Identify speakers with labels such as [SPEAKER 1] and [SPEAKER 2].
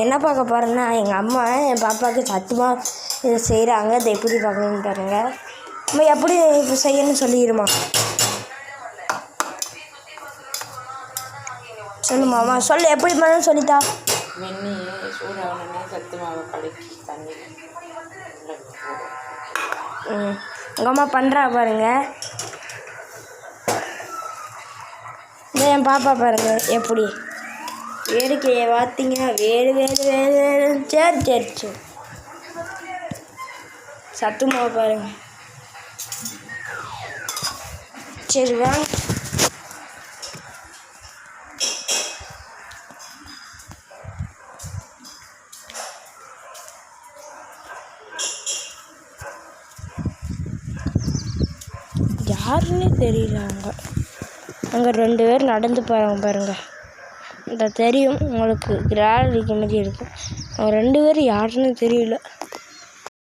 [SPEAKER 1] என்ன பார்க்க போகிறேன்னா எங்கள் அம்மா என் பாப்பாவுக்கு சத்துமாக இது செய்கிறாங்க. அதை எப்படி பார்க்கணுன்னு பாருங்க. அம்மா எப்படி இப்போ செய்யணும்னு சொல்லிடுமா? சொல்லுமாம்மா, சொல்லு எப்படி பண்ணணும்னு சொல்லித்தா.
[SPEAKER 2] வெந்நி சூடாகணுன்னா சத்து மாவு கலக்கி தண்ணி.
[SPEAKER 1] உங்கள் அம்மா பண்ணுறா பாருங்க. இந்த என் பாப்பா பாருங்க எப்படி வேடிக்கையை பார்த்தீங்க. வேறு வேறு வேறு வேறு சரி சரி சரி சத்து மாவு பாருங்க. சரி வாங்க. யாருன்னே தெரியல. அங்கே 2 பேர் நடந்து போகிறாங்க பாருங்க. இந்த தெரியும் உங்களுக்கு கிராலிக்கு மாதிரி இருக்கும். அவங்க 2 பேர் யாருன்னு தெரியல.